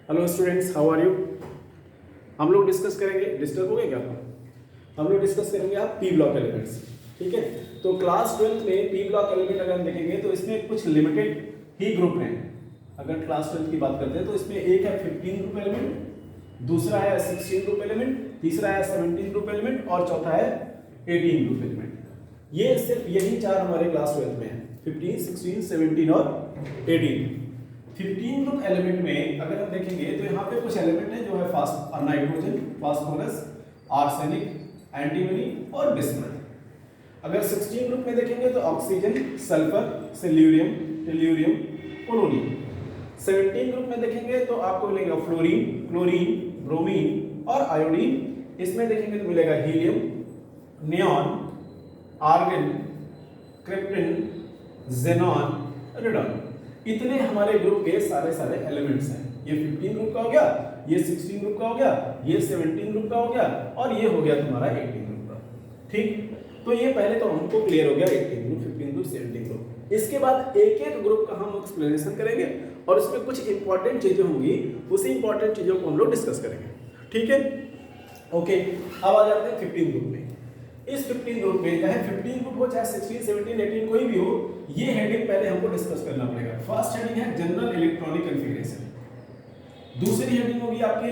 Hello students, how are you. हम लोग discuss करेंगे, डिस्टर्ब हो गए क्या? हम लोग डिस्कस करेंगे आप पी ब्लॉक एलिमेंट्स। ठीक है, तो क्लास 12th में पी ब्लॉक एलिमेंट अगर हम देखेंगे तो इसमें कुछ लिमिटेड ही ग्रुप हैं। अगर क्लास 12th की बात करते हैं तो इसमें एक है 15 ग्रुप एलिमेंट, दूसरा है 16 ग्रुप एलिमेंट, तीसरा है 17 ग्रुप एलिमेंट और चौथा है 18 ग्रुप एलिमेंट। ये सिर्फ यही चार हमारे क्लास 12th में है, 15, 16, 17 और 18। 15 ग्रुप एलिमेंट में अगर हम देखेंगे तो यहाँ पे कुछ एलिमेंट है जो है नाइट्रोजन, फास्फोरस, आर्सेनिक, एंटीमनी और बिस्मथ। अगर 16 ग्रुप में देखेंगे तो oxygen, sulphur, selenium, tellurium, polonium. 17 group में देखेंगे तो आपको मिलेगा फ्लोरीन, क्लोरीन, ब्रोमीन और आयोडीन। इसमें देखेंगे तो मिलेगा helium, neon, argon, krypton, xenon, radon. इतने हमारे ग्रुप के सारे एलिमेंट्स हैं। ये 15 ग्रुप का हो गया, ये 16 ग्रुप का हो गया, ये 17 ग्रुप का हो गया और ये हो गया तुम्हारा 18 ग्रुप का। ठीक, तो ये पहले तो हमको क्लियर हो गया 18 ग्रुप, 15 ग्रुप, 17 ग्रुप। इसके बाद एक एक ग्रुप का हम एक्सप्लेनेशन करेंगे और इसमें कुछ इंपॉर्टेंट चीजें होंगी, उसी इंपॉर्टेंट चीजों को हम लोग डिस्कस करेंगे। ठीक है, ओके। अब आ जाते हैं 15 ग्रुप में। इस 15 ग्रुप में चाहे 15 ग्रुप हो, चाहे 16, 17, 18 कोई भी हो, ये हेडिंग पहले हमको डिस्कस करना पड़ेगा। फर्स्ट हेडिंग है जनरल इलेक्ट्रॉनिक कॉन्फ़िगरेशन, दूसरी हेडिंग होगी आपकी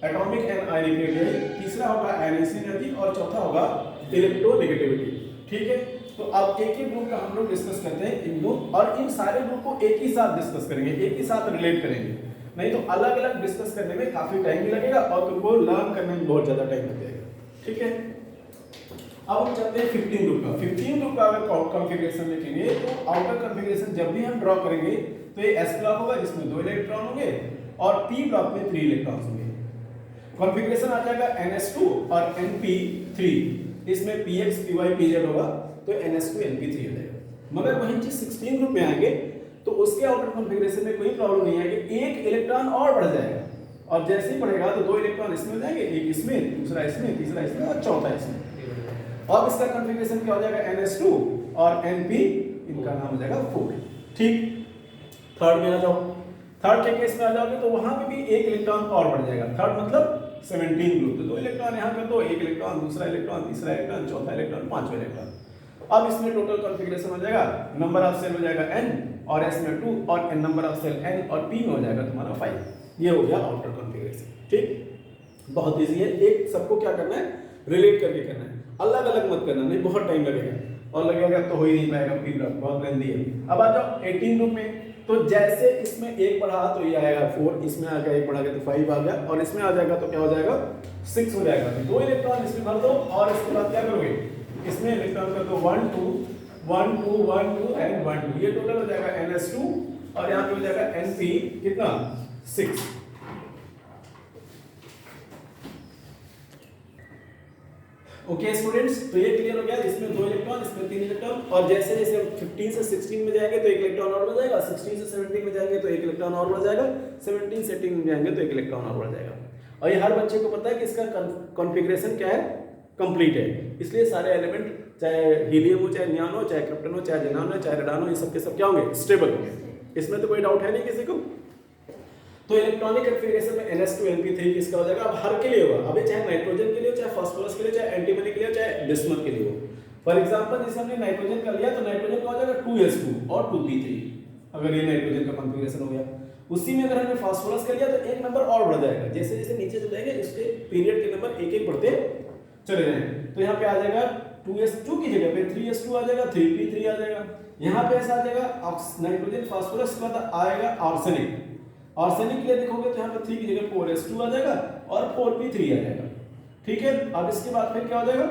एटॉमिक एंड आयनिक रेडियस, तीसरा होगा आयनेशन एनर्जी और चौथा होगा इलेक्ट्रोनेगेटिविटी। ठीक है, तो अब एक एक ग्रुप का हम लोग डिस्कस करते हैं इन ग्रुप, और इन सारे ग्रुप को एक ही साथ डिस्कस करेंगे, एक ही साथ रिलेट करेंगे। नहीं तो अलग अलग डिस्कस करने में काफी टाइम भी लगेगा और तुमको लर्न करने में बहुत ज्यादा टाइम लग जाएगा। ठीक है, अब हम चलते हैं 15 ग्रुप का। 15 ग्रुप का अगर कॉन्फ़िगरेशन देखेंगे तो आउटर कॉन्फ़िगरेशन जब भी हम ड्रॉ करेंगे तो ये s ब्लॉक होगा जिसमें 2 इलेक्ट्रॉन होंगे और p ब्लॉक में 3 इलेक्ट्रॉन्स होंगे। कॉन्फ़िगरेशन आ जाएगा ns2 और np3, इसमें px py pz होगा तो ns2 np3 हो जाएगा। मगर वही चीज 16 ग्रुप में आएंगे तो उसके आउटर कॉन्फ़िगरेशन में कोई प्रॉब्लम नहीं है कि एक इलेक्ट्रॉन और बढ़ जाएगा, और जैसे ही बढ़ेगा तो 2 इलेक्ट्रॉन इसमें हो जाएंगे, एक इसमें, दूसरा इसमें, तीसरा इसमें और चौथा इसमें। अब इसका कॉन्फ़िगरेशन क्या हो जाएगा ns2 और np, इनका नाम हो जाएगा 4। ठीक, थर्ड में आ जाओ। थर्ड के केस में आ जाओगे तो वहां पे भी एक इलेक्ट्रॉन और बढ़ जाएगा। थर्ड मतलब 17 ग्रुप, तो 2 इलेक्ट्रॉन यहां कर दो, एक इलेक्ट्रॉन, दूसरा इलेक्ट्रॉन, तीसरा इलेक्ट्रॉन, चौथा इलेक्ट्रॉन, पांचवा इलेक्ट्रॉन। अब इसमें टोटल कॉन्फ़िगरेशन हो जाएगा, नंबर ऑफ सेल हो जाएगा n और s में 2 और n number of cell n और p में हो जाएगा तुम्हारा 5। ये हो गया आउटर कॉन्फ़िगरेशन। ठीक, बहुत इजी है, एक सबको क्या करना है, रिलेट करके करना है, अलग अलग मत करना, नहीं बहुत टाइम लगेगा और लगेगा तो हो ही नहीं पाएगा, पी ब्लॉक बहुत लेंथी है। अब आ जाओ 18 ग्रुप में, तो जैसे इसमें एक बढ़ा तो ये आएगा 4, इसमें आ गया एक बढ़ा गया तो 5 आ गया, और इसमें आ जाएगा तो क्या हो जाएगा 6 हो जाएगा। 2 इलेक्ट्रॉन इसमें भर दो और इसके बाद क्या करोगे, इसमें इलेक्ट्रॉन कर दो 1 2 1 2 1 2 एंड 1 2, ये टोटल हो जाएगा ns2 और यहाँ पे हो जाएगा np कितना 6। ओके स्टूडेंट्स, तो ये क्लियर हो गया, इसमें 2 इलेक्ट्रॉन, इसमें 3 इलेक्ट्रॉन, और जैसे जैसे 15 से 16 में जाएंगे तो एक इलेक्ट्रॉन और बढ़ जाएगा, 16 से 17 में जाएंगे तो एक इलेक्ट्रॉन और बढ़ जाएगा, 17 से 18 में जाएंगे तो एक इलेक्ट्रॉन और बढ़ जाएगा। और ये हर बच्चे को पता है कि इसका कॉन्फ़िगरेशन क्या है, कंप्लीट है। इसलिए सारे एलिमेंट, चाहे हीलियम हो, चाहे नियॉन हो, चाहे क्रिप्टन हो, चाहे जेनॉन हो, चाहे रेडॉन हो, ये सब के सब क्या होंगे, स्टेबल होंगे। इसमें तो कोई डाउट है नहीं किसी को। तो इलेक्ट्रॉनिक कॉन्फ़िगरेशन में ns2 np3 किसका हो जाएगा, अब हर के लिए होगा। अबे चाहे नाइट्रोजन के लिए हो, चाहे फास्फोरस के लिए, चाहे एंटीमनी के लिए, चाहे बिस्मथ के लिए हो। फॉर एग्जांपल जैसे हमने नाइट्रोजन का लिया तो नाइट्रोजन का हो जाएगा 2s2 और 2p3, अगर ये नाइट्रोजन का कॉन्फ़िगरेशन हो गया। उसी में अगर हमने फास्फोरस का लिया तो एक नंबर और बढ़ जाएगा, जैसे जैसे नीचे चले जाएंगे इसके पीरियड के नंबर एक एक बढ़ते चले जाएंगे। तो यहाँ पे आ जाएगा 2s2 की जगह पे 3s2 आ जाएगा, 3p3 आ जाएगा। यहाँ पे ऐसा आ जाएगा नाइट्रोजन फास्फोरस के बाद आएगा आर्सेनिक, आर्सेनिक के लिए देखोगे तो यहाँ पे 3 की जगह 4s2 आ जाएगा और 4p3 आ जाएगा। ठीक है, अब इसके बाद फिर क्या हो जाएगा,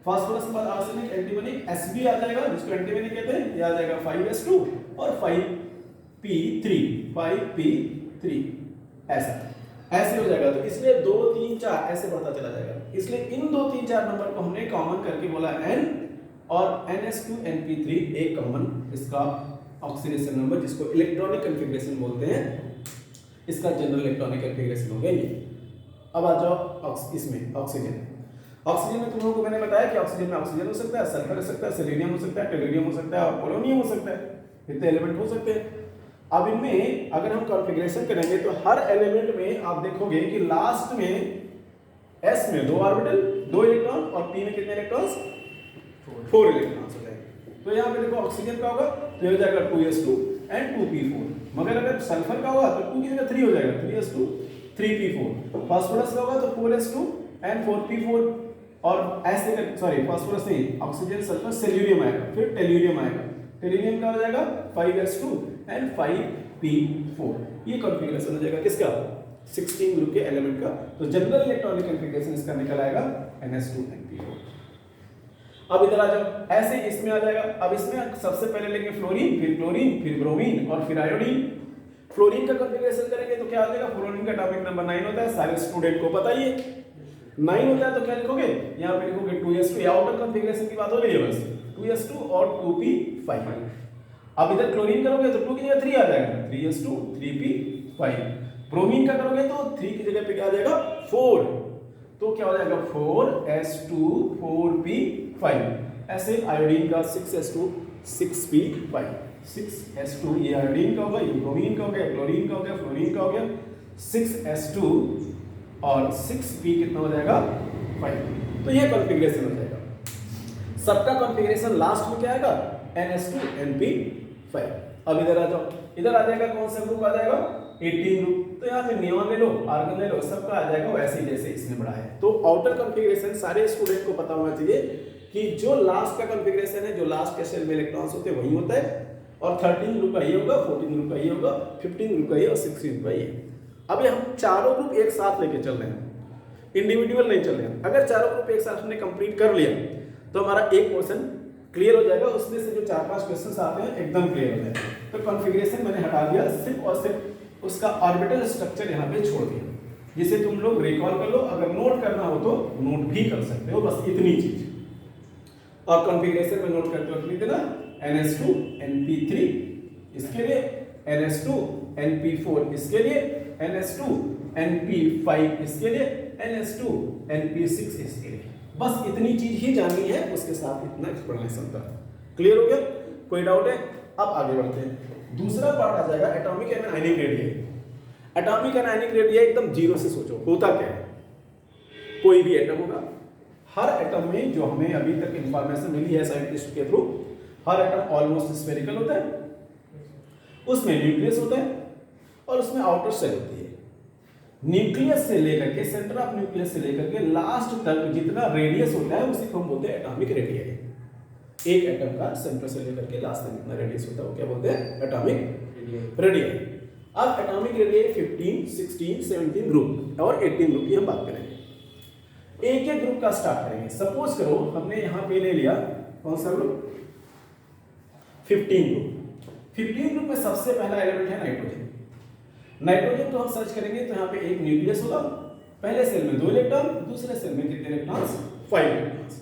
फास्फोरस के बाद आर्सेनिक, एंटीमनी, Sb आ जाएगा जिसको एंटीमनी कहते हैं, ये आ जाएगा 5s2 और 5p3, 5p3 ऐसे हो जाएगा। तो इसलिए 2 3 4 ऐसे बढ़ता चला जाएगा, इसलिए इन 2 3 4 नंबर को हमने कॉमन करके बोला n, और ns2 np3 एक कॉमन इसका ऑक्सीडेशन नंबर, जिसको इलेक्ट्रॉनिक कॉन्फ़िगरेशन बोलते हैं, इसका जनरल इलेक्ट्रॉनिक कॉन्फ़िगरेशन हो गया ये। अब आ जाओ इसमें ऑक्सीजन। ऑक्सीजन में तुम लोगों को मैंने बताया कि ऑक्सीजन में ऑक्सीजन हो सकता है, सल्फर हो सकता है, सेलेनियम हो सकता है, टेल्यूरियम हो सकता है और पोलोनियम हो सकता है। इतने एलिमेंट हो सकते हैं। अब इनमें अगर हम कॉन्फ़िगरेशन करेंगे तो हर एलिमेंट में आप देखोगे कि लास्ट में s में 2 ऑर्बिटल 2 इलेक्ट्रॉन और p में कितने इलेक्ट्रॉन्स 4 इलेक्ट्रॉन्स हो जाएंगे। तो यहाँ पे देखो ऑक्सीजन का होगा तो ये हो जाएगा 2s2 एंड 2p4। मगर अगर सल्फर का होगा तो 2 की जगह 3 हो जाएगा 3s2 3p4। फास्फोरस का होगा तो 4s2 एंड 4p4 और ऐसे सॉरी फास्फोरस नहीं ऑक्सीजन सल्फर सेल्यूरियम आएगा, फिर टेल्यूरियम आएगा, टेल्यूरियम का हो जाएगा 5s2 एंड 5p4। ये कॉन्फ़िगरेशन हो जाएगा किसका 16 ग्रुप के एलिमेंट का। तो जनरल इलेक्ट्रॉनिक कॉन्फ़िगरेशन इसका निकल आएगा ns2np4। अब इधर आ जाओ, ऐसे इसमें आ जाएगा। अब इसमें सबसे पहले लेंगे फ्लोरीन, फिर क्लोरीन, फिर ब्रोमीन और फिर आयोडीन। फ्लोरीन का कॉन्फ़िगरेशन करेंगे तो क्या आ जाएगा, फ्लोरीन का एटॉमिक नंबर 9 होता है, सारे स्टूडेंट को पता ही है 9 होता है। तो क्या लिखोगे यहाँ पे लिखोगे 2s2, आउटर कॉन्फ़िगरेशन की बात हो रही है बस 2s2 और 2p5। अब इधर क्लोरीन करोगे तो 2 की जगह 3 आ जाएगा 3s2 3p5। ब्रोमीन का करोगे तो 3 की जगह पे क्या आ जाएगा 4, तो क्या हो जाएगा 4s2 4p5। ऐसे आयोडीन का 6s2 6p5 6s2 ये आयोडीन का होगा, ये ब्रोमीन का हो गया, क्लोरीन का हो गया, फ्लोरीन का हो गया 6s2 और 6p कितना हो जाएगा 5। तो ये कॉन्फ़िगरेशन हो जाएगा। सबका कॉन्फ़िगरेशन लास्ट में क्या आएगा ns2np5। अब इधर आ जाओ, इधर आ जाएगा कौन सा ग्रुप आ जाएगा 18 ग्रुप। तो यहाँ पे नियॉन ले लो, आर्गन ले लो, सबका आ जाएगा वैसे ही जैसे इसमें बड़ा है। तो आउटर कॉन्फ़िगरेशन सारे स्टूडेंट को पता होना चाहिए कि जो लास्ट का कॉन्फ़िगरेशन है, जो लास्ट के शेल में इलेक्ट्रॉन्स होते हैं वही होता है। और 13 ग्रुप का ये होगा, 14 ग्रुप का ये होगा, 15 ग्रुप का ये और 16 ग्रुप का ये। अब हम चारों ग्रुप एक साथ लेके चल रहे हैं, इंडिविजुअल नहीं चल रहे हैं। अगर चारों ग्रुप एक साथ हमने कंप्लीट कर लिया तो हमारा एक पोर्शन क्लियर हो जाएगा, उसमें से जो 4-5 क्वेश्चंस आते हैं एकदम क्लियर हो जाएगा। तो कॉन्फ़िगरेशन मैंने हटा दिया, सिर्फ और सिर्फ उसका ऑर्बिटल स्ट्रक्चर यहाँ पे छोड़ दिया, जिसे तुम लोग रिकॉल कर लो। अगर नोट करना हो तो नोट भी कर सकते हो, बस इतनी चीज। और कॉन्फ़िगरेशन में नोट करते वक्त लिख देना ns2np3 इसके लिए, ns2np4 इसके लिए, ns2np5 इसके लिए, ns2np6 इसके लिए। बस इतनी चीज ही जाननी है, उसके साथ इतना एक्सप्लेनेशन था। क्लियर हो गया? कोई डाउट है? अब आगे बढ़ते हैं। दूसरा पार्ट आ जाएगा atomic and ionic radius. Atomic and ionic radius एकदम जीरो से सोचो, होता क्या है। कोई भी एटम होगा, हर एटम में जो हमें अभी तक इंफॉर्मेशन मिली है साइंटिस्ट के थ्रू, हर एटम ऑलमोस्ट स्फेरिकल होता है, उसमें न्यूक्लियस होता है और उसमें आउटर सेल होती है। न्यूक्लियस से लेकर के, सेंटर ऑफ न्यूक्लियस से लेकर के लास्ट तक जितना रेडियस होता है उसी को हम बोलते हैं एटॉमिक रेडियस। एक एटम का सेंटर से लेकर के लास्ट तक जितना रेडियस होता है वो क्या बोलते हैं एटॉमिक रेडियस। अब एटॉमिक रेडियस 15, 16, 17 ग्रुप और 18 ग्रुप की हम बात करेंगे। एक एक ग्रुप का स्टार्ट करेंगे। सपोज करो हमने यहाँ पे ले लिया कौन सा ग्रुप 15 ग्रुप। 15 ग्रुप में सबसे पहला एलिमेंट है नाइट्रोजन। नाइट्रोजन को हम सर्च करेंगे तो यहाँ पे एक न्यूक्लियस होगा, पहले सेल में 2 इलेक्ट्रॉन, दूसरे सेल में कितने इलेक्ट्रॉन्स 5 इलेक्ट्रॉन्स।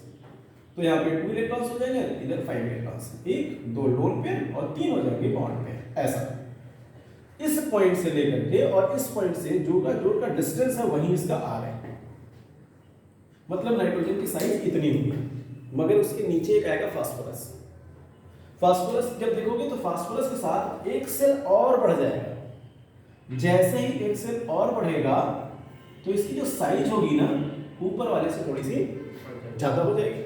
तो यहाँ पे 2 इलेक्ट्रॉन्स हो जाएंगे, इधर 5 इलेक्ट्रॉन्स, 1 2 लोन पेयर और 3 हो जाएंगे बॉन्ड पेयर। ऐसा इस पॉइंट से लेकर के और इस पॉइंट से जो का डिस्टेंस है वही इसका आर है। मतलब नाइट्रोजन की साइज इतनी होगी। मगर उसके नीचे एक आएगा फास्फोरस। फास्फोरस जब देखोगे तो फास्फोरस के साथ एक सेल और बढ़ जाएगा। जैसे ही एक सेल और बढ़ेगा तो इसकी जो साइज होगी ना ऊपर वाले से थोड़ी सी ज्यादा हो जाएगी।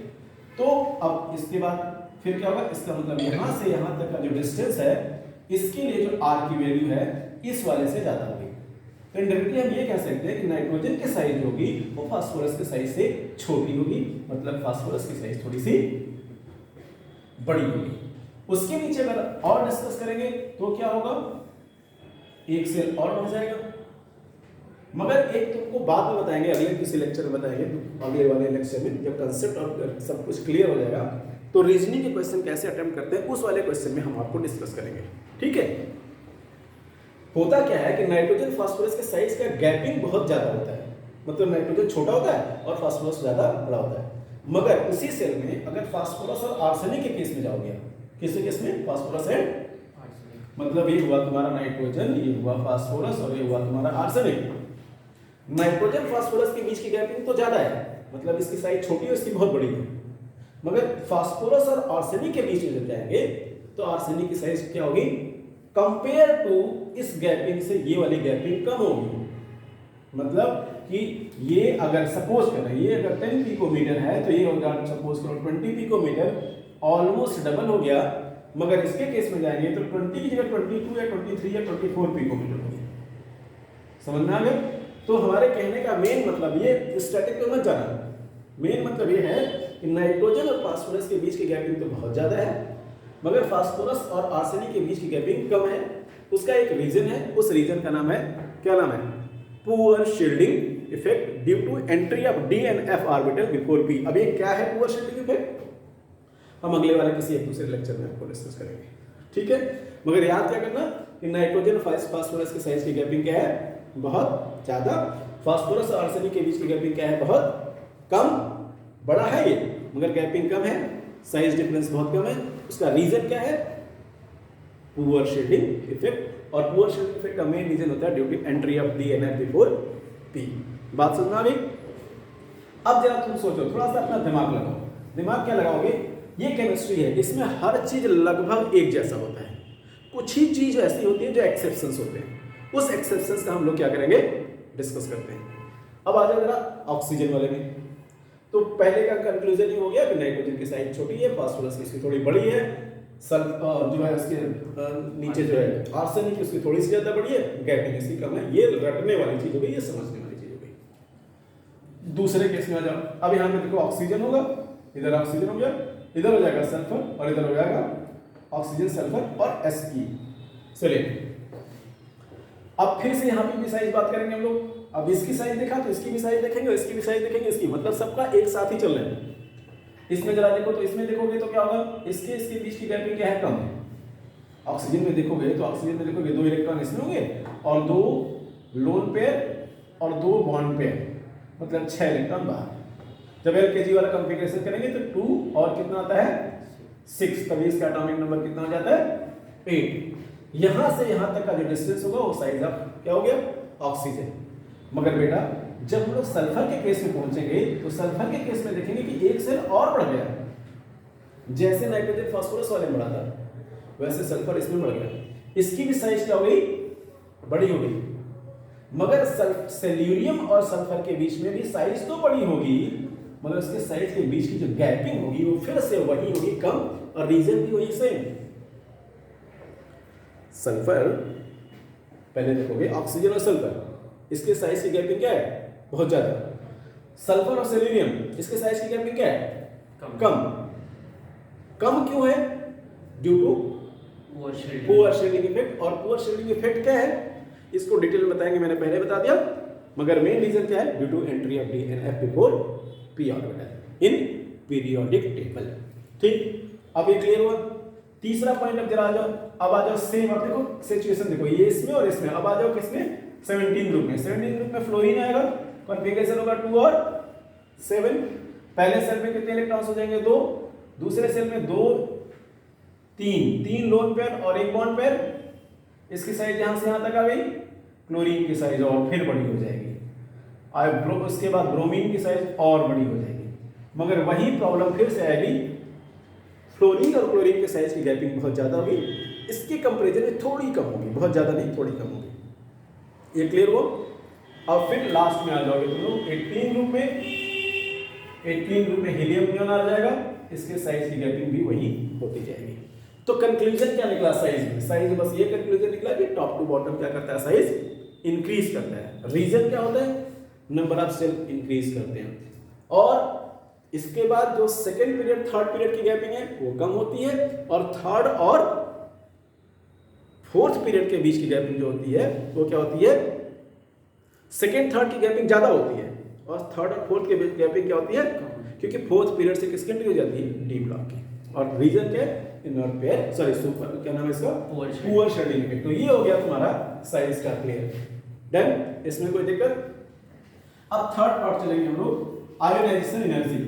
तो अब इसके बाद फिर क्या होगा, इसका मतलब यहां से यहां तक का जो डिस्टेंस है इसके लिए जो आर की वैल्यू है इस वाले से ज्यादा होगी। तो इनडायरेक्टली हम ये कह सकते हैं कि नाइट्रोजन की साइज होगी वो फास्फोरस की साइज से छोटी होगी, मतलब फास्फोरस की साइज थोड़ी सी बड़ी होगी। उसके नीचे अगर और डिस्कस करेंगे तो क्या होगा, एक सेल और बढ़ जाएगा। मगर एक तुमको बाद में बताएंगे, अगले किसी लेक्चर में बताएंगे, तो अगले वाले लेक्चर में जब कंसेप्ट और सब कुछ क्लियर हो जाएगा तो रीजनिंग के क्वेश्चन कैसे अटेम्प्ट करते हैं उस वाले क्वेश्चन में हम आपको डिस्कस करेंगे। ठीक है। होता क्या है कि नाइट्रोजन फास्फोरस के साइज का गैपिंग बहुत ज्यादा होता है, मतलब नाइट्रोजन छोटा होता है और फास्फोरस ज्यादा बड़ा होता है। मगर उसी सेल में अगर फास्फोरस और आर्सेनिक के केस में जाओगे, किसी केस में फास्फोरस है, मतलब ये हुआ तुम्हारा नाइट्रोजन, ये हुआ फास्फोरस और ये हुआ तुम्हारा आर्सेनिक। नाइट्रोजन फास्फोरस के बीच की गैपिंग तो ज्यादा है, मतलब इसकी साइज छोटी है, इसकी बहुत बड़ी है। मगर फास्फोरस और आर्सेनिक के बीच में जब जाएंगे तो आर्सेनिक की साइज क्या होगी कंपेयर टू इस गैपिंग से ये वाली गैपिंग कम होगी। मतलब कि ये अगर सपोज करें ये अगर 10 पिकोमीटर है तो ये होगा सपोज करो 20 पिकोमीटर, ऑलमोस्ट डबल हो गया। मगर इसके केस में जाएंगे तो 20 की जगह 22 या 23 या 24 पिकोमीटर होगी। समझ में आ गया? तो हमारे कहने का मेन मतलब ये स्टैटिक पे मत जाना, मेन मतलब ये है कि नाइट्रोजन और फास्फोरस के बीच की गैपिंग तो बहुत ज्यादा है, मगर फास्फोरस और आर्सेनिक के बीच की गैपिंग कम है। उसका एक रीजन है, उस रीजन का नाम है, क्या नाम है? Poor shielding effect due to entry of d and f orbital before p. अब ये क्या है पुअर शील्डिंग इफेक्ट? हम अगले वाले किसी एक दूसरे लेक्चर में आपको डिस्कस करेंगे, ठीक है? मगर याद क्या करना कि नाइट्रोजन फास्फोरस के साइज की गैपिंग क्या है? बहुत ज्यादा। फास्फोरस और आर्सेनिक के बीच की गैपिंग क्या है? बहुत कम। बड़ा है ये मगर गैपिंग कम है, साइज डिफरेंस बहुत कम है। उसका रीजन क्या है? Poor shielding effect. और पुअर शील्डिंग इफेक्ट का मेन रीजन होता है due to entry of d and f before p. बात समझ में आ गई? अब जरा तुम सोचो, थोड़ा सा अपना दिमाग लगाओ। दिमाग क्या लगाओगे? ये केमिस्ट्री है, इसमें हर चीज लगभग एक जैसा होता है। कुछ ही चीज ऐसी होती है जो एक्सेप्शंस होते हैं, उस एक्सेप्शंस का हम लोग क्या करेंगे? डिस्कस करते हैं। अब आ जाओ जरा ऑक्सीजन वाले में। तो पहले का कंक्लूजन ये हो गया कि नाइट्रोजन की साइज छोटी है, फास्फोरस की इसकी थोड़ी बड़ी है, जो है उसके नीचे जो है आर्सेनिक उसकी थोड़ी सी ज्यादा बड़ी है, गैपिंग इसकी कम है। ये रटने वाली चीज हो गई, ये समझने वाली चीज हो गई। दूसरे केस में आ जाओ। अब यहाँ पे देखो ऑक्सीजन होगा, इधर ऑक्सीजन हो गया, इधर हो जाएगा सल्फर और इधर हो जाएगा ऑक्सीजन, सल्फर और Sp। चलिए अब फिर से यहाँ पे भी साइज बात करेंगे हम लोग। अब इसकी साइज देखा तो इसकी भी साइज देखेंगे, इसकी भी साइज देखेंगे, इसकी, मतलब सबका एक साथ ही चल रहा है। इसमें जरा देखो तो इसमें देखोगे तो क्या होगा? इसके बीच की गैपिंग क्या है? कम है। ऑक्सीजन में देखोगे तो ऑक्सीजन में देखोगे 2 इलेक्ट्रॉन इसमें होंगे और 2 लोन पेयर और 2 बॉन्ड पेयर, मतलब 6 इलेक्ट्रॉन बाहर। जब एलकेजी वाला कॉन्फ़िगरेशन करेंगे तो 2 और कितना आता है? 6। तभी इसका एटॉमिक नंबर कितना हो जाता है? 8। यहां से यहां तक का जो डिस्टेंस होगा वो साइज ऑफ क्या हो गया? ऑक्सीजन। मगर बेटा जब हम लोग सल्फर के केस में पहुंचेंगे तो सल्फर के केस में देखेंगे कि एक सेल और बढ़ गया। जैसे नाइट्रोजन फास्फोरस वाले में बढ़ा था वैसे सल्फर इसमें बढ़ गया। इसकी भी साइज क्या हो गई? बड़ी हो गई। मगर सेल्यूरियम और सल्फर के बीच में भी साइज तो बड़ी होगी, मगर उसके साइज के बीच की जो गैपिंग होगी वो फिर से वही होगी, कम, और रीजन भी वही सेम। सल्फर पहले देखोगे ऑक्सीजन और सल्फर, इसके साइज की गैपिंग क्या है? बहुत ज्यादा। सल्फर और सेलेनियम, इसके साइज की गैपिंग क्या है? कम। कम क्यों है? Due to poor shielding effect. और पुअर शील्डिंग इफेक्ट क्या है इसको डिटेल में बताएंगे, मैंने पहले बता दिया। मगर मेन रीजन क्या है? Due to entry of d and f before p orbital in periodic table. ठीक, अब ये क्लियर हुआ। तीसरा पॉइंट अब जरा आ जाओ। अब आ जाओ सेम, अब देखो सिचुएशन देखो, ये इसमें और इसमें। अब आ जाओ किसमें? 17 ग्रुप में। 17 ग्रुप में फ्लोरीन आएगा, कॉन्फ़िगरेशन होगा 2 और 7। पहले सेल में कितने इलेक्ट्रॉन्स हो जाएंगे? 2। दूसरे सेल में 2 3 लोन पेयर और 1 बॉन्ड पेयर। इसकी साइज यहां से यहां तक आ गई। क्लोरीन की साइज और फिर बड़ी हो जाएगी। उसके बाद ब्रोमीन की साइज और बड़ी हो जाएगी। मगर वही प्रॉब्लम फिर से आएगी, फ्लोरीन और क्लोरीन के साइज की गैपिंग बहुत ज्यादा होगी, इसके कंपैरिजन में थोड़ी कम होगी, बहुत ज्यादा नहीं, थोड़ी कम होगी। ये क्लियर हो? अब फिर लास्ट में आ जाओगे तुम लोग 18 ग्रुप में। 18 ग्रुप में हीलियम नियॉन आ जाएगा, इसके साइज की गैपिंग भी वही होती जाएगी। तो कंक्लूजन क्या निकला साइज में? साइज बस ये कंक्लूजन निकला कि टॉप टू बॉटम क्या करता है? साइज इंक्रीज करता है। रीजन क्या होता है? नंबर ऑफ सेल इंक्रीज करते हैं। और इसके बाद जो सेकेंड पीरियड थर्ड पीरियड की गैपिंग है वो कम होती है, और थर्ड और फोर्थ पीरियड के बीच की गैपिंग जो होती है वो क्या होती है? सेकेंड थर्ड की गैपिंग ज्यादा होती है, और थर्ड और फोर्थ के बीच गैपिंग क्या होती है? क्योंकि फोर्थ पीरियड से किसकी एंट्री हो जाती है? डी ब्लॉक की। और रीजन क्या है? इनर पेयर, सॉरी सुपर, क्या नाम है इसका? Poor shielding effect. तो ये हो गया तुम्हारा साइज का क्लियर। डन? इसमें कोई दिक्कत? अब थर्ड पार्ट चलेंगे हम लोग, ionisation energy.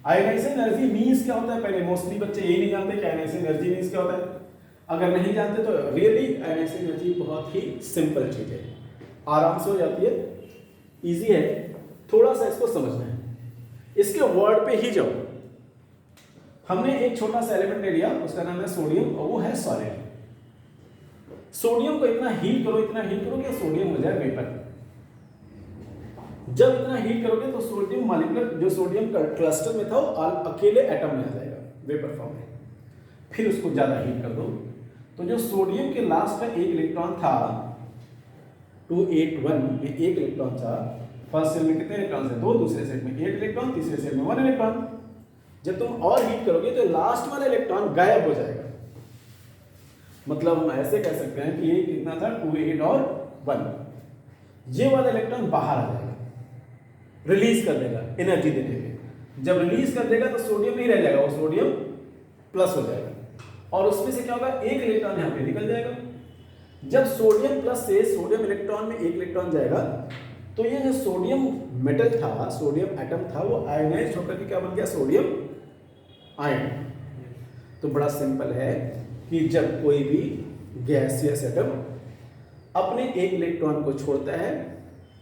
Ionisation energy means क्या होता है? पहले मोस्टली बच्चे यही नहीं जानते कि आयोनाइजेशन एनर्जी मींस क्या होता है। अगर नहीं जानते तो रियली आयोनाइजेशन एनर्जी बहुत ही सिंपल चीज है, आराम से हो जाती है, इजी है, थोड़ा सा इसको समझना है। इसके वर्ड पे ही जाओ। हमने एक छोटा सा एलिमेंट ले लिया, उसका नाम है सोडियम, और वो है सॉलिड। सोडियम को इतना हीट करो कि सोडियम हो जाए वेपर। जब इतना हीट करोगे तो सोडियम मॉलिक्यूलर जो सोडियम का क्लस्टर में था वो अकेले एटम में आ जाएगा वेपर फॉर्म में। फिर उसको ज्यादा हीट कर दो तो जो सोडियम के लास्ट में एक इलेक्ट्रॉन था 281 में एक इलेक्ट्रॉन था, फर्स्ट सेल में कितने इलेक्ट्रॉन थे? 2, दूसरे सेट में 8 इलेक्ट्रॉन, तीसरे सेट में 1 इलेक्ट्रॉन। जब तुम और हीट करोगे तो लास्ट वाला इलेक्ट्रॉन गायब हो जाएगा। मतलब हम ऐसे कह सकते हैं कि ये कितना था 2, 8 और 1, ये वाला इलेक्ट्रॉन बाहर आ जाएगा, रिलीज कर देगा एनर्जी देने में। जब रिलीज कर देगा तो सोडियम नहीं रह जाएगा, वो सोडियम प्लस हो जाएगा और उसमें से क्या होगा, एक इलेक्ट्रॉन यहाँ पे निकल जाएगा। जब सोडियम प्लस से सोडियम इलेक्ट्रॉन में एक इलेक्ट्रॉन जाएगा तो ये जो सोडियम मेटल था, सोडियम एटम था, वो आयनाइज होकर के क्या बन गया, सोडियम आयन। तो बड़ा सिंपल है कि जब कोई भी गैसियस एटम अपने एक इलेक्ट्रॉन को छोड़ता है,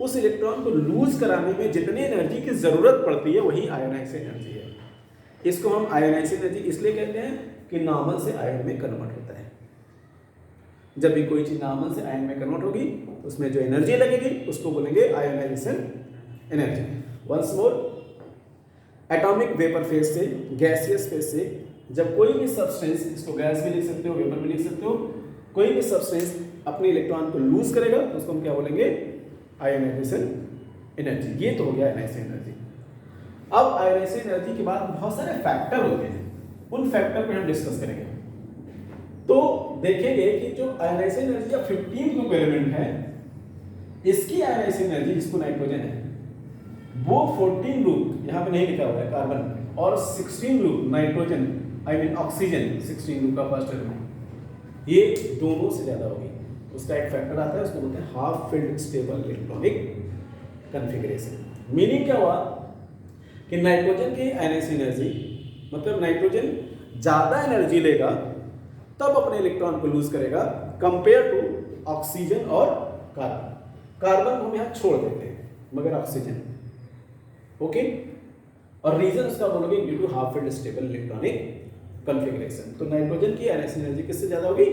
उस इलेक्ट्रॉन को लूज कराने में जितनी एनर्जी की जरूरत पड़ती है वही आयोनाइज एनर्जी है। इसको हम आयोनाइज एनर्जी इसलिए कहते हैं कि नॉर्मल से आयन में कन्वर्ट होता है। जब भी कोई चीज नॉर्मल से आयन में कन्वर्ट होगी उसमें जो एनर्जी लगेगी उसको बोलेंगे ionisation energy. Once more, atomic vapour phase से गैसियस फेज से जब कोई भी सब्सटेंस, इसको गैस भी लिख सकते हो, वेपर भी लिख सकते हो, कोई भी सब्सटेंस अपने इलेक्ट्रॉन को लूज करेगा तो उसको हम क्या बोलेंगे, आयोनाइजेशन एनर्जी। ये तो हो गया आयोनाइजेशन एनर्जी। अब आयोनाइजेशन एनर्जी के बाद बहुत सारे फैक्टर होते हैं, उन फैक्टर पे हम डिस्कस करेंगे। तो देखेंगे कि जो आयोनाइजेशन एनर्जी का 15 ग्रुप एलिमेंट है, इसकी आयोनाइजेशन एनर्जी जिसको नाइट्रोजन है वो 14 ग्रुप यहाँ पे नहीं लिखा हुआ है कार्बन, और 16 group nitrogen I mean oxygen 16 group का फर्स्ट एलिमेंट, ये दोनों से ज्यादा होगी। उसका एक फैक्टर आता है, उसको बोलते हैं half filled stable electronic configuration. Meaning क्या हुआ कि नाइट्रोजन की आयोनाइजेशन एनर्जी, मतलब नाइट्रोजन ज्यादा एनर्जी लेगा तब अपने इलेक्ट्रॉन को लूज करेगा कंपेयर टू ऑक्सीजन और कार्बन। कार्बन को हम यहाँ छोड़ देते हैं मगर ऑक्सीजन, ओके। और रीजन उसका बोलोगे due to half filled stable electronic configuration. तो नाइट्रोजन की आयोनाइजेशन एनर्जी किससे ज्यादा होगी,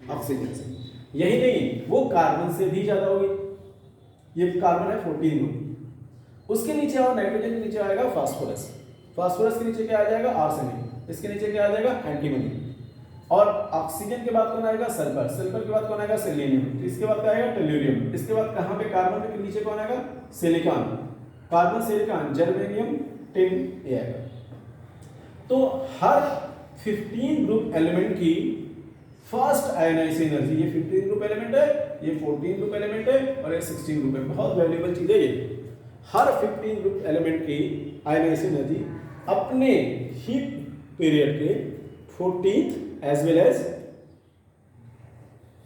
ऑक्सीजन से। यही नहीं, वो कार्बन से भी ज्यादा होगी। ये कार्बन है 14 ग्रुप, उसके नीचे और नाइट्रोजन के नीचे आएगा फास्फोरस, फास्फोरस के नीचे क्या आ जाएगा, आर्सेनिक, इसके नीचे क्या आ जाएगा, एंटीमनी, और ऑक्सीजन के बाद कौन आएगा, सल्फर, सल्फर के बाद कौन आएगा, सेलेनियम, इसके बाद क्या आएगा, टेल्यूरियम, इसके बाद कहां पे कार्बन के नीचे कौन आएगा, silicon, carbon silicon, germanium, tin, ये आएगा। तो हर 15 ग्रुप एलिमेंट की फर्स्ट आयोनाइजेशन एनर्जी, ये 15 ग्रुप एलिमेंट है, ये 14 ग्रुप एलिमेंट है और ये 16 ग्रुप है। बहुत वैल्यूएबल चीज है ये। हर 15 ग्रुप एलिमेंट की आयोनाइजेशन एनर्जी अपने हीट पीरियड के 14th as well as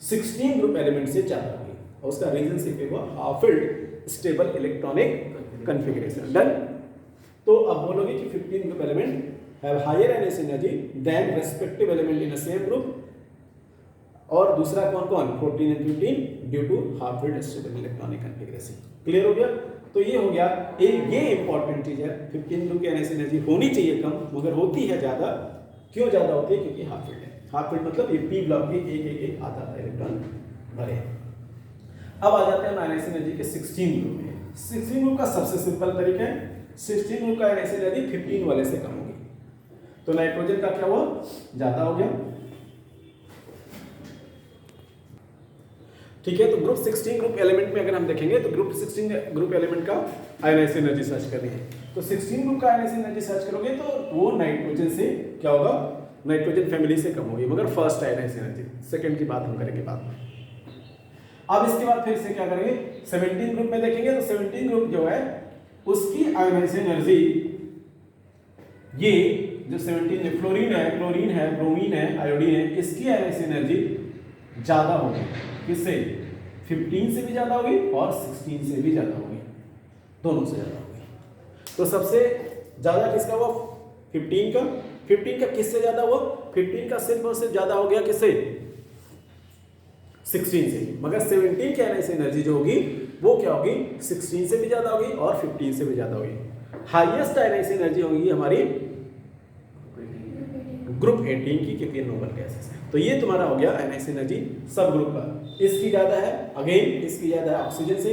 16 group element से ज्यादा होगी, और उसका रीजन सिर्फ हुआ half filled stable electronic configuration. Done. तो अब बोलोगे कि 15 group element have higher ionisation energy than respective element in a same group, और दूसरा कौन कौन, 14 and 15 due to half filled stable electronic configuration. Clear हो गया। तो ये हो गया एक, ये इंपॉर्टेंट चीज है, 15 ग्रुप की आयोनाइजेशन एनर्जी होनी चाहिए कम, मगर होती है ज्यादा। क्यों ज्यादा होती है, क्योंकि हाफ फील्ड है। हाफ फील्ड मतलब ये पी ब्लॉक के एक आधा इलेक्ट्रॉन भरे। अब आ जाते हैं आयोनाइजेशन एनर्जी के 16 ग्रुप में। 16 ग्रुप का सबसे सिंपल तरीका है, 16 ग्रुप का आयोनाइजेशन एनर्जी 15 वाले से कम होगी। तो नाइट्रोजन का क्या हुआ, ज्यादा हो गया, ठीक है। तो ग्रुप 16 ग्रुप एलिमेंट में अगर हम देखेंगे तो ग्रुप 16 ग्रुप एलिमेंट का आयोनाइजेशन एनर्जी सर्च करनी है। तो 16 ग्रुप का आयोनाइजेशन एनर्जी सर्च करोगे तो वो नाइट्रोजन से क्या होगा, नाइट्रोजन फैमिली से कम होगी, मगर फर्स्ट आयोनाइजेशन एनर्जी, सेकंड की बात हम करेंगे बाद में। अब इसके बाद फिर से क्या करेंगे, 17 ग्रुप में देखेंगे तो 17 ग्रुप जो है उसकी आयोनाइजेशन एनर्जी, ये जो 17 में फ्लोरीन है, क्लोरीन है, ब्रोमीन है, आयोडीन है, इसकी आयोनाइजेशन एनर्जी ज्यादा होगी। किससे, 15 से भी ज्यादा होगी और 16 से भी ज्यादा होगी, दोनों से ज्यादा होगी। तो सबसे ज्यादा किसका हुआ, 15 का। 15 का किससे ज्यादा हुआ, 15 का सिर्फ और सिर्फ ज्यादा हो गया किससे, 16 से। मगर 17 की आयोनाइजेशन एनर्जी जो होगी वो क्या होगी, 16 से भी ज्यादा होगी और 15 से भी ज्यादा होगी। हाईएस्ट आयोनाइजेशन एनर्जी होगी हमारी ग्रुप 18 की, क्योंकि नोबल गैसेस है। तो तो ये तुम्हारा हो गया आयनाइज एनर्जी सब ग्रुप का। इसकी ज़्यादा है, अगेन इसकी ज़्यादा है ऑक्सीजन से,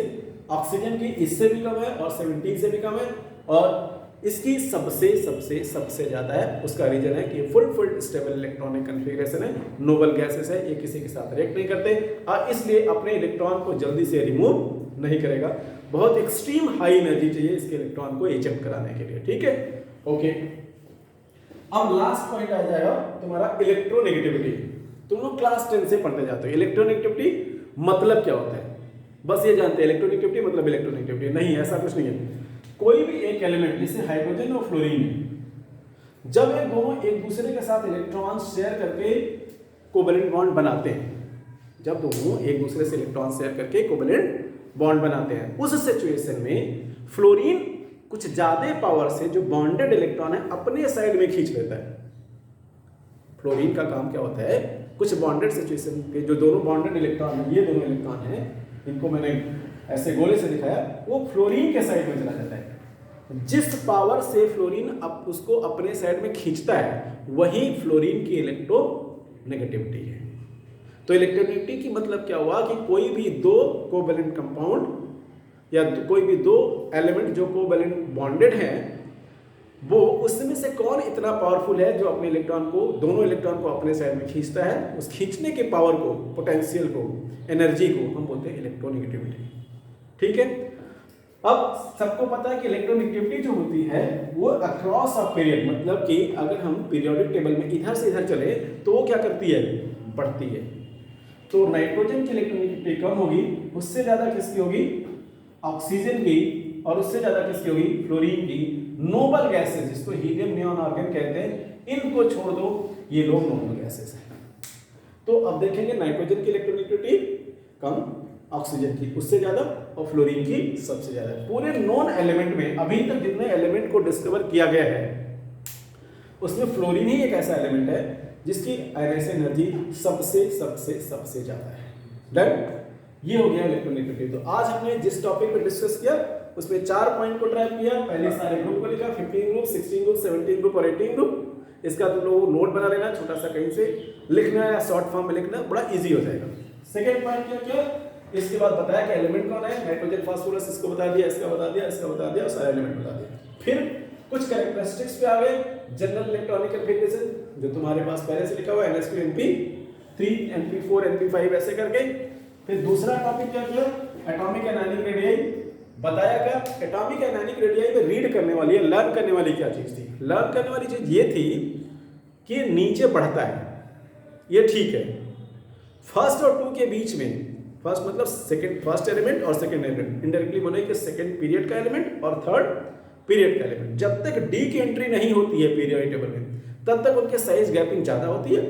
ऑक्सीजन की इससे भी कम है और 17 से भी कम है, और इसकी सबसे सबसे सबसे ज़्यादा है। उसका रीजन है कि ये फुल स्टेबल इलेक्ट्रॉनिक कन्फिगरेशन है, नोबल गैसेस है, ये किसी के साथ रिएक्ट नहीं करते और इसलिए अपने इलेक्ट्रॉन को जल्दी से रिमूव नहीं करेगा। बहुत एक्सट्रीम हाई एनर्जी चाहिए इसके इलेक्ट्रॉन को इजेक्ट कराने के लिए, ठीक है। ओके, अब लास्ट पॉइंट आ जाएगा तुम्हारा इलेक्ट्रोनेगेटिविटी। तुम लोग क्लास 10 से पढ़ते जाते हो इलेक्ट्रोनेगेटिविटी मतलब क्या होता है, बस ये जानते हैं इलेक्ट्रोनेगेटिविटी मतलब इलेक्ट्रोनेगेटिविटी, नहीं ऐसा कुछ नहीं है। कोई भी एक एलिमेंट जैसे हाइड्रोजन और फ्लोरीन, जब ये दोनों एक दूसरे के साथ इलेक्ट्रॉन शेयर करके कोवेलेंट बॉन्ड बनाते हैं, जब दोनों एक दूसरे से इलेक्ट्रॉन शेयर करके कोवेलेंट बॉन्ड बनाते हैं, उस सिचुएशन में फ्लोरीन कुछ ज्यादा पावर से जो बॉन्डेड इलेक्ट्रॉन है अपने साइड में खींच लेता है। फ्लोरीन का काम क्या होता है, कुछ बॉन्डेड सिचुएशन के जो दोनों बॉन्डेड इलेक्ट्रॉन है, ये दोनों इलेक्ट्रॉन है, इनको मैंने ऐसे गोले से दिखाया, वो फ्लोरीन के साइड में चला जाता है। जिस पावर से फ्लोरीन अब उसको अपने साइड में खींचता है वही फ्लोरीन की इलेक्ट्रोनेगेटिविटी है। तो इलेक्ट्रोनेगेटिविटी की मतलब क्या हुआ कि कोई भी दो कोवेलेंट कंपाउंड या कोई भी दो एलिमेंट जो कोवेलेंट बॉन्डेड है, वो उसमें से कौन इतना पावरफुल है जो अपने इलेक्ट्रॉन को, दोनों इलेक्ट्रॉन को अपने साइड में खींचता है, उस खींचने के पावर को, पोटेंशियल को, एनर्जी को हम बोलते हैं इलेक्ट्रोनेगेटिविटी, ठीक है। अब सबको पता है कि इलेक्ट्रोनेगेटिविटी जो होती है वो अक्रॉस अ पीरियड, मतलब कि अगर हम पीरियोडिक टेबल में इधर से इधर चले तो वो क्या करती है, बढ़ती है। तो नाइट्रोजन की इलेक्ट्रोनेगेटिविटी कम होगी, उससे ज्यादा किसकी होगी, ऑक्सीजन की, और उससे ज्यादा किसकी होगी, फ्लोरीन की। नोबल गैसेस जिसको हीलियम, नियॉन, आर्गन कहते हैं, इनको छोड़ दो, ये लोग नोबल गैसेस हैं। तो अब देखेंगे नाइट्रोजन की इलेक्ट्रोनेगेटिविटी कम, ऑक्सीजन की उससे ज्यादा, और फ्लोरीन की सबसे ज्यादा। पूरे नॉन एलिमेंट में अभी तक जितने एलिमेंट को डिस्कवर किया गया है उसमें फ्लोरीन ही एक ऐसा एलिमेंट है जिसकी आयनाइजेशन एनर्जी सबसे सबसे सबसे ज्यादा है। डन, ये हो गया इलेक्ट्रोनेगेटिविटी। तो आज हमने जिस टॉपिक पे डिस्कस किया उसमें 4 पॉइंट को ट्रैक किया। पहले सारे ग्रुप को लिखा, 15 ग्रुप, 16 ग्रुप, 17 ग्रुप और 18 ग्रुप। इसका तुम लोगों को नोट बना लेना, छोटा सा कहीं से लिखना या शॉर्ट फॉर्म में लिखना, बड़ा इजी हो जाएगा। सेकेंड पॉइंट क्या किया, इसके बाद बताया कि एलिमेंट कौन है, नाइट्रोजन, फास्फोरस, इसको बता दिया, इसका बता दिया, इसका बता दिया, सारे एलिमेंट बता दिया। फिर कुछ कैरेक्टरिस्टिक्स पे आ गए, जनरल इलेक्ट्रॉनिक कन्फिगरेशन जो तुम्हारे पास पहले से लिखा हुआ है, NS2 NP3 NP4 NP5 ऐसे करके। फिर दूसरा टॉपिक क्या किया, एटॉमिक एंड आयनिक रेडियाई। बताया क्या, एटॉमिक एंड आयनिक रेडियाई में रीड करने वाली है, लर्न करने वाली क्या चीज थी, लर्न करने वाली चीज ये थी कि नीचे बढ़ता है, ये ठीक है। फर्स्ट और 2 के बीच में, फर्स्ट मतलब सेकंड, फर्स्ट एलिमेंट और सेकंड एलिमेंट, इनडायरेक्टली बोले कि सेकंड पीरियड का एलिमेंट और थर्ड पीरियड का एलिमेंट, जब तक डी की एंट्री नहीं होती है पीरियोडिक टेबल में तब तक उनके साइज गैपिंग ज्यादा होती है।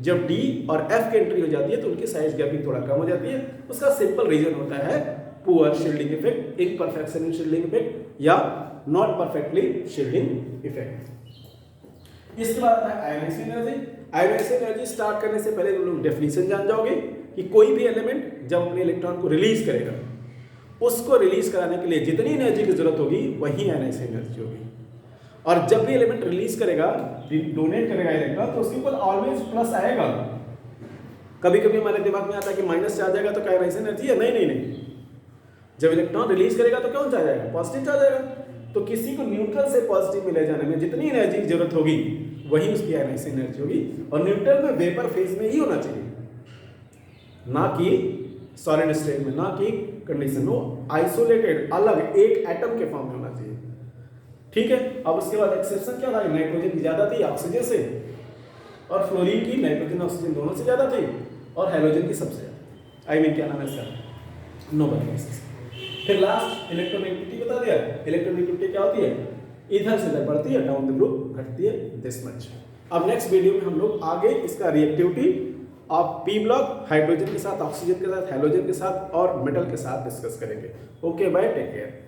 जब डी और एफ की एंट्री हो जाती है तो उनकी साइज गैपिंग थोड़ा कम हो जाती है। उसका सिंपल रीजन होता है poor shielding effect, imperfection in shielding effect या नॉट परफेक्टली शील्डिंग इफेक्ट। इसके बाद आता है ionisation energy. Ionisation energy start करने से पहले तुम लोग डेफिनेशन जान जाओगे कि कोई भी एलिमेंट जब अपने इलेक्ट्रॉन को रिलीज करेगा, उसको रिलीज कराने के लिए जितनी एनर्जी की जरूरत होगी वही आयनाइजेशन एनर्जी होगी। और जब भी एलिमेंट रिलीज करेगा, डोनेट करेगा इलेक्ट्रॉन, तो उसके ऊपर ऑलवेज प्लस आएगा। कभी कभी हमारे दिमाग में आता है कि माइनस चार्ज आएगा तो क्या आयनाइजेशन एनर्जी है, नहीं नहीं नहीं। जब इलेक्ट्रॉन रिलीज करेगा तो कौन चार्ज आएगा, पॉजिटिव चार्ज आएगा। तो किसी को न्यूट्रल से पॉजिटिव में ले जाने में जितनी एनर्जी की जरूरत होगी वही उसकी आयनाइजेशन एनर्जी होगी। और न्यूट्रल में वेपर फेज में ही होना चाहिए, ना कि सॉलिड स्टेट में, ना कि कंडीशन, वो आइसोलेटेड अलग एक एटम के फॉर्म में होना चाहिए, ठीक है। अब उसके बाद एक्सेप्शन क्या था, नाइट्रोजन की ज्यादा थी ऑक्सीजन से, और फ्लोरीन की नाइट्रोजन ऑक्सीजन दोनों से ज्यादा थी, और हाइड्रोजन की सबसे ज्यादा, आई मीन क्या नाम है इसका, नोबल गैसेस। फिर लास्ट इलेक्ट्रोनेगेटिविटी बता दिया। इलेक्ट्रोनेगेटिविटी क्या होती है, इधर से इधर बढ़ती है, डाउन द ग्रुप घटती है, दिस मच। अब नेक्स्ट वीडियो में हम लोग आगे इसका रिएक्टिविटी आप पी ब्लॉक हाइड्रोजन के साथ, ऑक्सीजन के साथ, हैलोजन के साथ और मेटल के साथ डिस्कस करेंगे। Okay bye, take care.